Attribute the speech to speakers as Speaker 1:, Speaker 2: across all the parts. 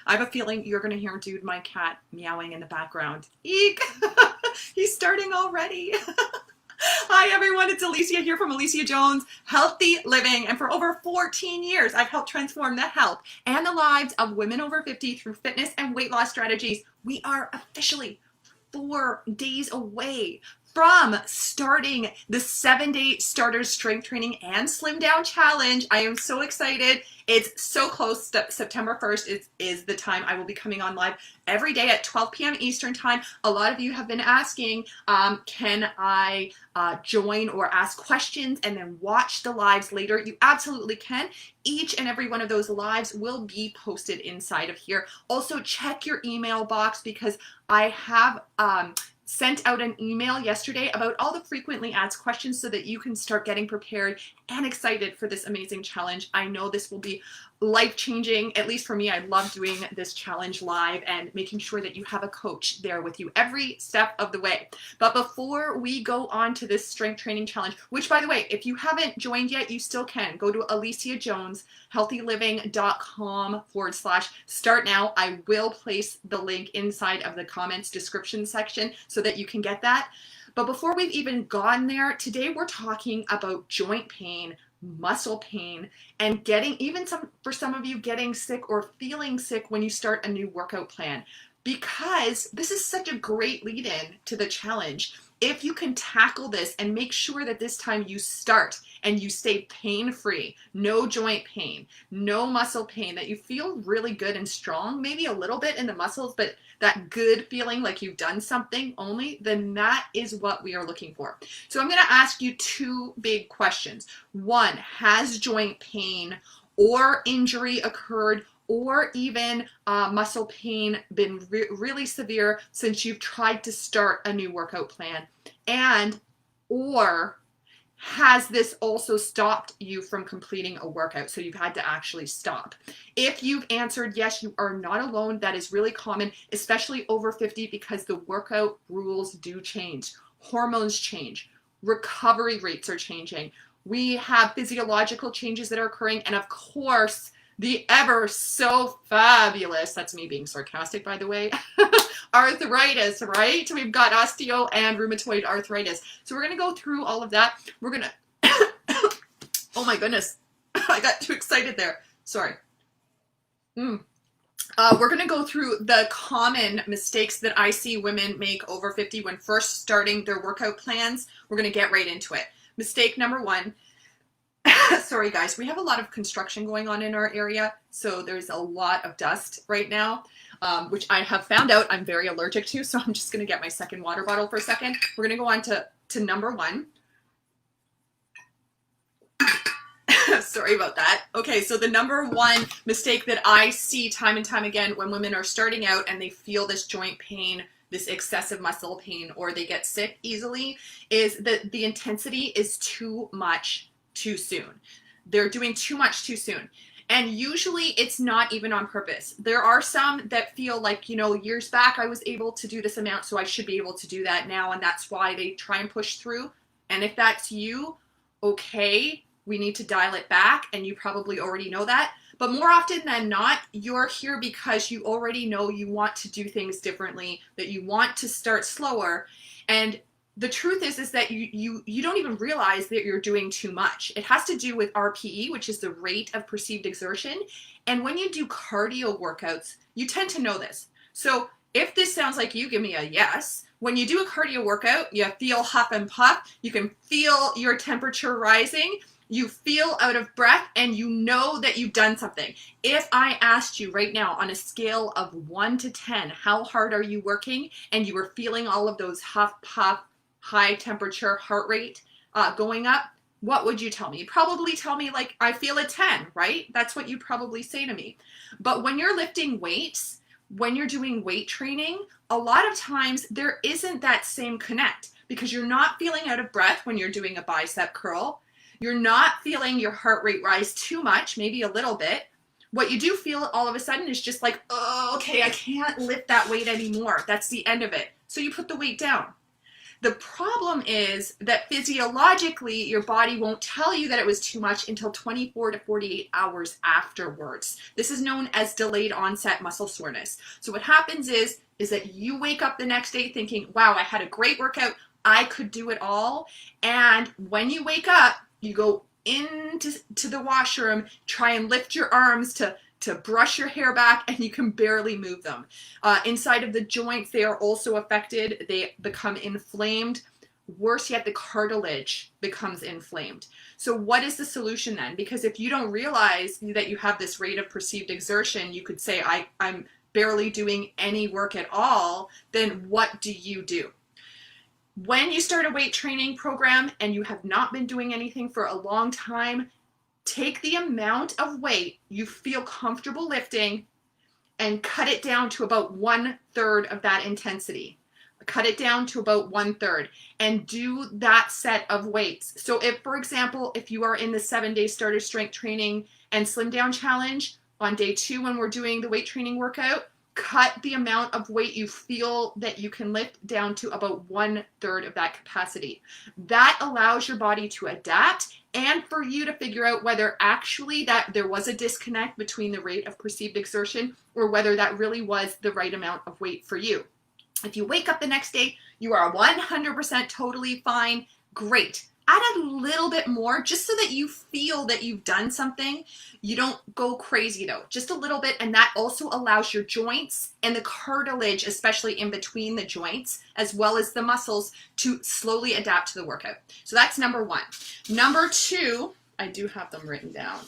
Speaker 1: I have a feeling you're going to hear Dude, my cat, meowing in the background. Eek! He's starting already. Hi everyone, it's Alicia here from Alicia Jones Healthy Living, and for over 14 years I've helped transform the health and the lives of women over 50 through fitness and weight loss strategies. We are officially 4 days away from starting the 7-day starter strength training and slim down challenge. I am so excited. It's so close. September 1st is the time I will be coming on live every day at 12 p.m. Eastern time. A lot of you have been asking, can I join or ask questions and then watch the lives later? You absolutely can. Each and every one of those lives will be posted inside of here. Also, check your email box because I have sent out an email yesterday about all the frequently asked questions so that you can start getting prepared and excited for this amazing challenge. I know this will be life-changing. At least for me, I love doing this challenge live and making sure that you have a coach there with you every step of the way. But before we go on to this strength training challenge, which by the way, if you haven't joined yet, you still can. Go to aliciajoneshhealthyliving.com/start now. I will place the link inside of the comments description section so that you can get that. But before we've even gone there, today we're talking about joint pain, muscle pain, and for some of you, getting sick or feeling sick when you start a new workout plan. Because this is such a great lead-in to the challenge. If you can tackle this and make sure that this time you start and you stay pain-free, no joint pain, no muscle pain, that you feel really good and strong, maybe a little bit in the muscles, but that good feeling like you've done something only, then that is what we are looking for. So I'm going to ask you two big questions. One, has joint pain or injury occurred, or even muscle pain been really severe since you've tried to start a new workout plan? And or has this also stopped you from completing a workout, so you've had to actually stop? If you've answered yes, you are not alone. That is really common, especially over 50, because the workout rules do change. Hormones change. Recovery rates are changing. We have physiological changes that are occurring, and of course, the ever so fabulous, that's me being sarcastic by the way, arthritis, right? We've got osteo and rheumatoid arthritis. So we're going to go through all of that. We're going to, oh my goodness, I got too excited there. Sorry. We're going to go through the common mistakes that I see women make over 50 when first starting their workout plans. We're going to get right into it. Mistake number one. Sorry guys, we have a lot of construction going on in our area, so there's a lot of dust right now, which I have found out I'm very allergic to, so I'm just going to get my second water bottle for a second. We're going to go on to number one. Sorry about that. Okay, so the number one mistake that I see time and time again when women are starting out and they feel this joint pain, this excessive muscle pain, or they get sick easily, is that the intensity is too much too soon. They're doing too much too soon. And usually it's not even on purpose. There are some that feel like, years back I was able to do this amount, so I should be able to do that now, and that's why they try and push through. And if that's you, okay, we need to dial it back, and you probably already know that. But more often than not, you're here because you already know you want to do things differently, that you want to start slower, and the truth is that you don't even realize that you're doing too much. It has to do with RPE, which is the rate of perceived exertion. And when you do cardio workouts, you tend to know this. So if this sounds like you, give me a yes. When you do a cardio workout, you feel huff and puff. You can feel your temperature rising. You feel out of breath, and you know that you've done something. If I asked you right now on a scale of 1 to 10, how hard are you working? And you were feeling all of those huff, puff, high temperature, heart rate going up, what would you tell me? You'd probably tell me like, I feel a 10, right? That's what you probably say to me. But when you're lifting weights, when you're doing weight training, a lot of times there isn't that same connect, because you're not feeling out of breath when you're doing a bicep curl. You're not feeling your heart rate rise too much, maybe a little bit. What you do feel all of a sudden is just like, oh, okay, I can't lift that weight anymore. That's the end of it. So you put the weight down. The problem is that physiologically, your body won't tell you that it was too much until 24 to 48 hours afterwards. This is known as delayed onset muscle soreness. So what happens is that you wake up the next day thinking, wow, I had a great workout. I could do it all. And when you wake up, you go into the washroom, try and lift your arms to brush your hair back, and you can barely move them. Inside of the joints, they are also affected. They become inflamed. Worse yet, the cartilage becomes inflamed. So what is the solution then? Because if you don't realize that you have this rate of perceived exertion, you could say, I'm barely doing any work at all. Then what do you do? When you start a weight training program and you have not been doing anything for a long time, take the amount of weight you feel comfortable lifting and cut it down to about 1/3 of that intensity. Cut it down to about 1/3 and do that set of weights. So if, for example, if you are in the 7-day starter strength training and slim down challenge, on day 2 when we're doing the weight training workout, cut the amount of weight you feel that you can lift down to about 1/3 of that capacity. That allows your body to adapt and for you to figure out whether actually that there was a disconnect between the rate of perceived exertion or whether that really was the right amount of weight for you. If you wake up the next day, you are 100% totally fine, great. Add a little bit more just so that you feel that you've done something. You don't go crazy though, just a little bit. And that also allows your joints and the cartilage, especially in between the joints, as well as the muscles, to slowly adapt to the workout. So that's number 1. Number 2, I do have them written down.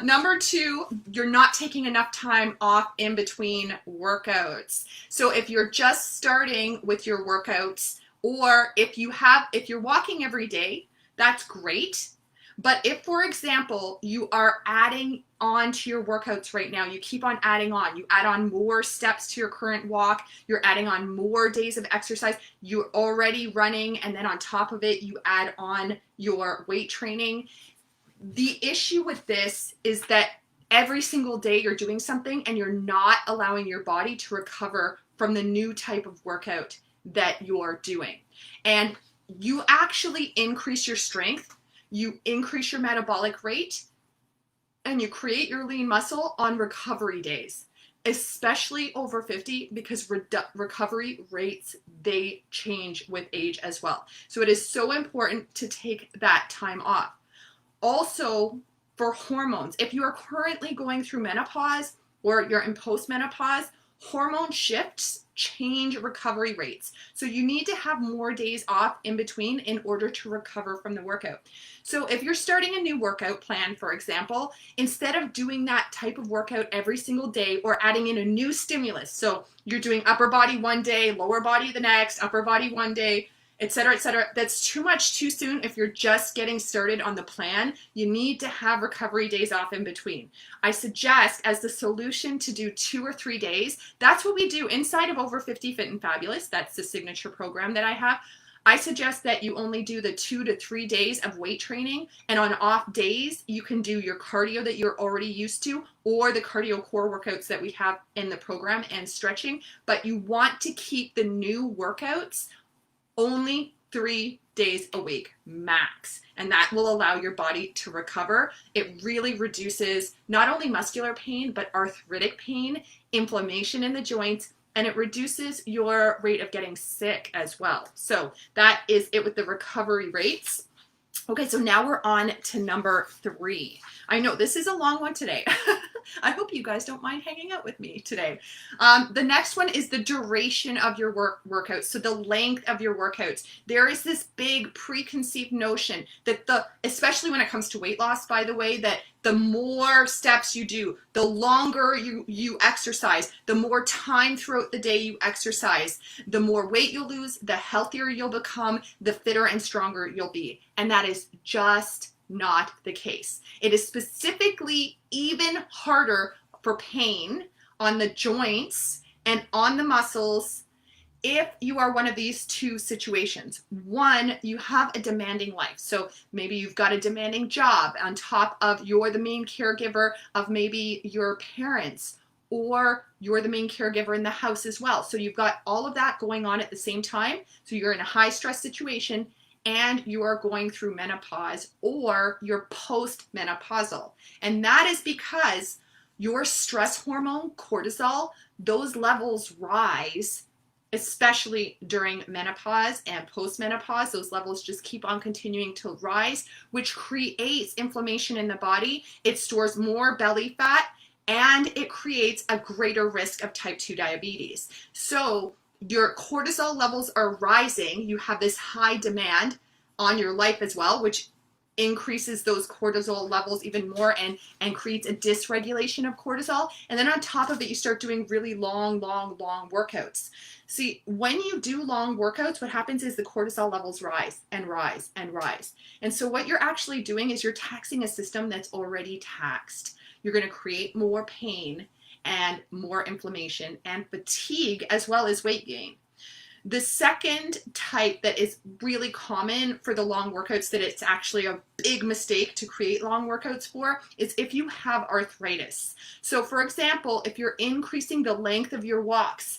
Speaker 1: Number 2, you're not taking enough time off in between workouts. So if you're just starting with your workouts, or if you're walking every day, that's great. But if, for example, you are adding on to your workouts right now, you keep on adding on, you add on more steps to your current walk, you're adding on more days of exercise, you're already running, and then on top of it, you add on your weight training. The issue with this is that every single day you're doing something and you're not allowing your body to recover from the new type of workout that you're doing. And you actually increase your strength, you increase your metabolic rate, and you create your lean muscle on recovery days, especially over 50, because recovery rates, they change with age as well. So it is so important to take that time off. Also, for hormones, if you are currently going through menopause or you're in postmenopause, hormone shifts change recovery rates. So you need to have more days off in between in order to recover from the workout. So if you're starting a new workout plan, for example, instead of doing that type of workout every single day or adding in a new stimulus, so you're doing upper body one day, lower body the next, upper body one day, etc., etc., that's too much too soon. If you're just getting started on the plan, you need to have recovery days off in between. I suggest as the solution to do 2 or 3 days. That's what we do inside of Over 50 Fit and Fabulous. That's the signature program that I have. I suggest that you only do the 2 to 3 days of weight training, and on off days, you can do your cardio that you're already used to, or the cardio core workouts that we have in the program, and stretching. But you want to keep the new workouts only 3 days a week max, and that will allow your body to recover. It really reduces not only muscular pain, but arthritic pain, inflammation in the joints, and it reduces your rate of getting sick as well. So that is it with the recovery rates. Okay, so now we're on to number 3. I know this is a long one today. I hope you guys don't mind hanging out with me today. The next one is the duration of your workouts. So the length of your workouts. There is this big preconceived notion that especially when it comes to weight loss, by the way, that the more steps you do, the longer you exercise, the more time throughout the day you exercise, the more weight you'll lose, the healthier you'll become, the fitter and stronger you'll be. And that is just not the case. It is specifically even harder for pain on the joints and on the muscles if you are one of these 2 situations. One, you have a demanding life. So maybe you've got a demanding job on top of you're the main caregiver of maybe your parents, or you're the main caregiver in the house as well. So you've got all of that going on at the same time. So you're in a high stress situation and you are going through menopause or you're post-menopausal. And that is because your stress hormone, cortisol, those levels rise, especially during menopause and post-menopause. Those levels just keep on continuing to rise, which creates inflammation in the body. It stores more belly fat and it creates a greater risk of type 2 diabetes. So your cortisol levels are rising. You have this high demand on your life as well, which increases those cortisol levels even more and creates a dysregulation of cortisol. And then on top of it, you start doing really long workouts. See, when you do long workouts, what happens is the cortisol levels rise and rise and rise. And so what you're actually doing is you're taxing a system that's already taxed. You're going to create more pain and more inflammation and fatigue as well as weight gain. The second type that is really common for the long workouts that it's actually a big mistake to create long workouts for is if you have arthritis. So for example, if you're increasing the length of your walks,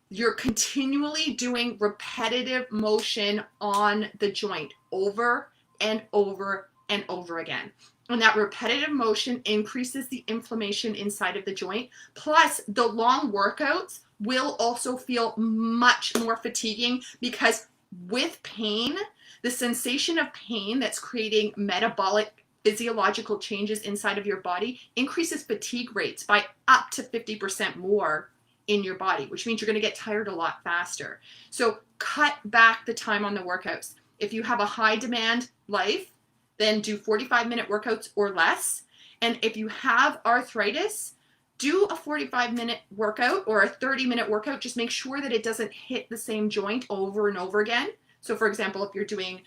Speaker 1: you're continually doing repetitive motion on the joint over and over and over again. And that repetitive motion increases the inflammation inside of the joint. Plus, the long workouts will also feel much more fatiguing because with pain, the sensation of pain that's creating metabolic physiological changes inside of your body increases fatigue rates by up to 50% more in your body, which means you're going to get tired a lot faster. So cut back the time on the workouts. If you have a high demand life, then do 45-minute workouts or less. And if you have arthritis, do a 45-minute workout or a 30-minute workout. Just make sure that it doesn't hit the same joint over and over again. So for example, if you're doing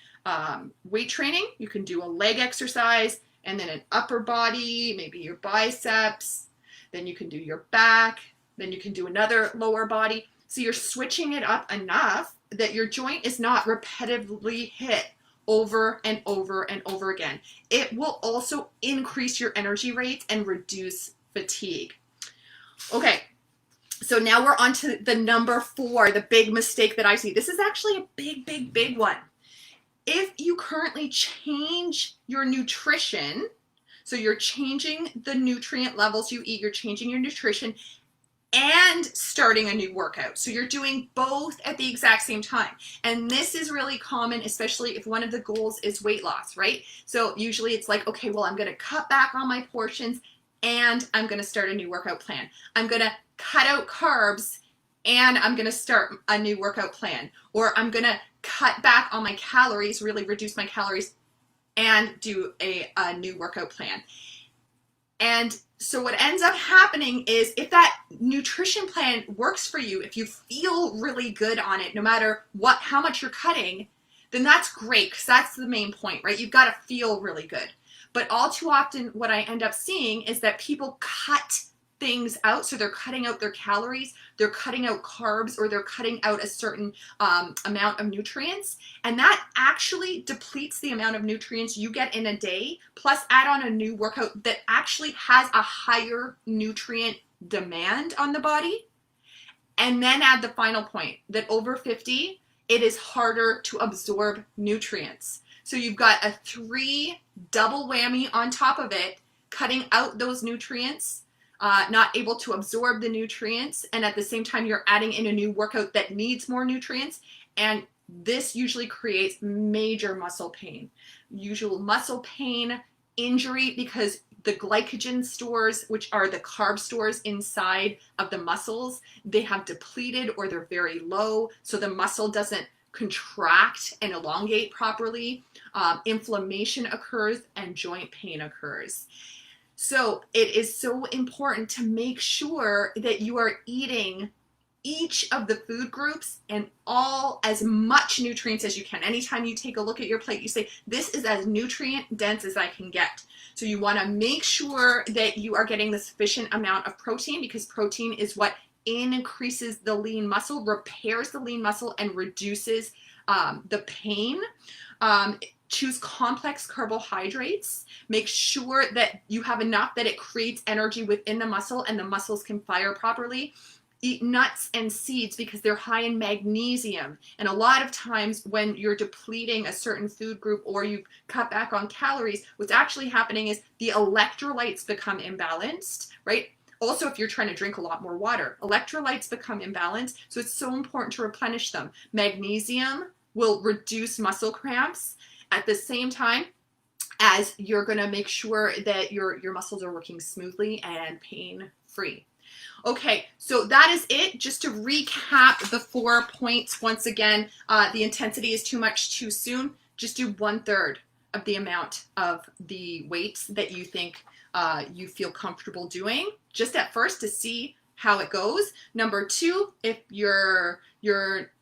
Speaker 1: weight training, you can do a leg exercise and then an upper body, maybe your biceps, then you can do your back, then you can do another lower body. So you're switching it up enough that your joint is not repetitively hit over and over and over again. It will also increase your energy rates and reduce fatigue. Okay, so now we're on to the number 4, the big mistake that I see. This is actually a big one. If you currently change your nutrition, so you're changing the nutrient levels you eat, you're changing your nutrition, and starting a new workout. So you're doing both at the exact same time. And this is really common, especially if one of the goals is weight loss, right? So usually it's like, okay, well, I'm going to cut back on my portions and I'm going to start a new workout plan. I'm going to cut out carbs and I'm going to start a new workout plan. Or I'm going to cut back on my calories, really reduce my calories and do a new workout plan. And so what ends up happening is if that nutrition plan works for you, if you feel really good on it, no matter how much you're cutting, then that's great because that's the main point, right? You've got to feel really good. But all too often what I end up seeing is that people cut things out. So they're cutting out their calories, they're cutting out carbs, or they're cutting out a certain amount of nutrients. And that actually depletes the amount of nutrients you get in a day, plus add on a new workout that actually has a higher nutrient demand on the body. And then add the final point that over 50, it is harder to absorb nutrients. So you've got a 3 double whammy on top of it, cutting out those nutrients, not able to absorb the nutrients, and at the same time you're adding in a new workout that needs more nutrients, and this usually creates major muscle pain. Usual muscle pain, injury, because the glycogen stores, which are the carb stores inside of the muscles, they have depleted or they're very low, so the muscle doesn't contract and elongate properly. Inflammation occurs and joint pain occurs. So it is so important to make sure that you are eating each of the food groups and as much nutrients as you can. Anytime you take a look at your plate, you say, this is as nutrient dense as I can get. So you want to make sure that you are getting the sufficient amount of protein, because protein is what increases the lean muscle, repairs the lean muscle, and reduces the pain. Choose complex carbohydrates. Make sure that you have enough that it creates energy within the muscle and the muscles can fire properly. Eat nuts and seeds because they're high in magnesium. And a lot of times when you're depleting a certain food group or you cut back on calories, what's actually happening is the electrolytes become imbalanced, right? Also, if you're trying to drink a lot more water, electrolytes become imbalanced. So it's so important to replenish them. Magnesium will reduce muscle cramps at the same time as you're going to make sure that your muscles are working smoothly and pain-free. Okay, so that is it. Just to recap the 4 points once again, the intensity is too much too soon. Just do 1/3 of the amount of the weights that you think you feel comfortable doing, just at first to see how it goes. Number 2, if you're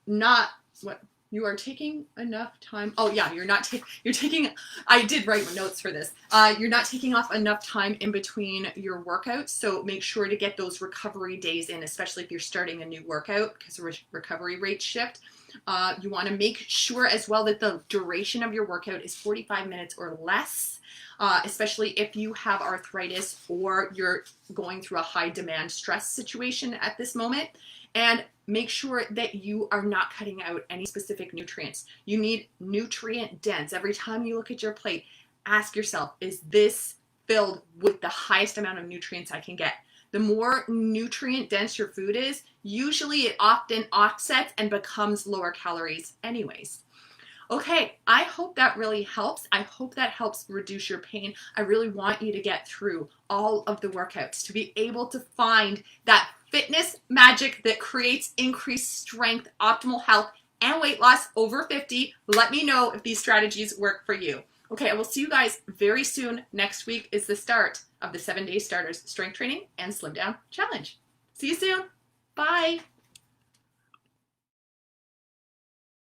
Speaker 1: not, what, you are taking enough time. Oh yeah, you're taking, I did write notes for this. You're not taking off enough time in between your workouts. So make sure to get those recovery days in, especially if you're starting a new workout because recovery rates shift. You want to make sure as well that the duration of your workout is 45 minutes or less, especially if you have arthritis or you're going through a high demand stress situation at this moment. And make sure that you are not cutting out any specific nutrients. You need nutrient dense. Every time you look at your plate, ask yourself, is this filled with the highest amount of nutrients I can get? The more nutrient dense your food is, usually it often offsets and becomes lower calories anyways. Okay, I hope that really helps. I hope that helps reduce your pain. I really want you to get through all of the workouts to be able to find that fitness magic that creates increased strength, optimal health, and weight loss over 50. Let me know if these strategies work for you. Okay, I will see you guys very soon. Next week is the start of the 7 Day Starters Strength Training and Slim Down Challenge. See you soon. Bye.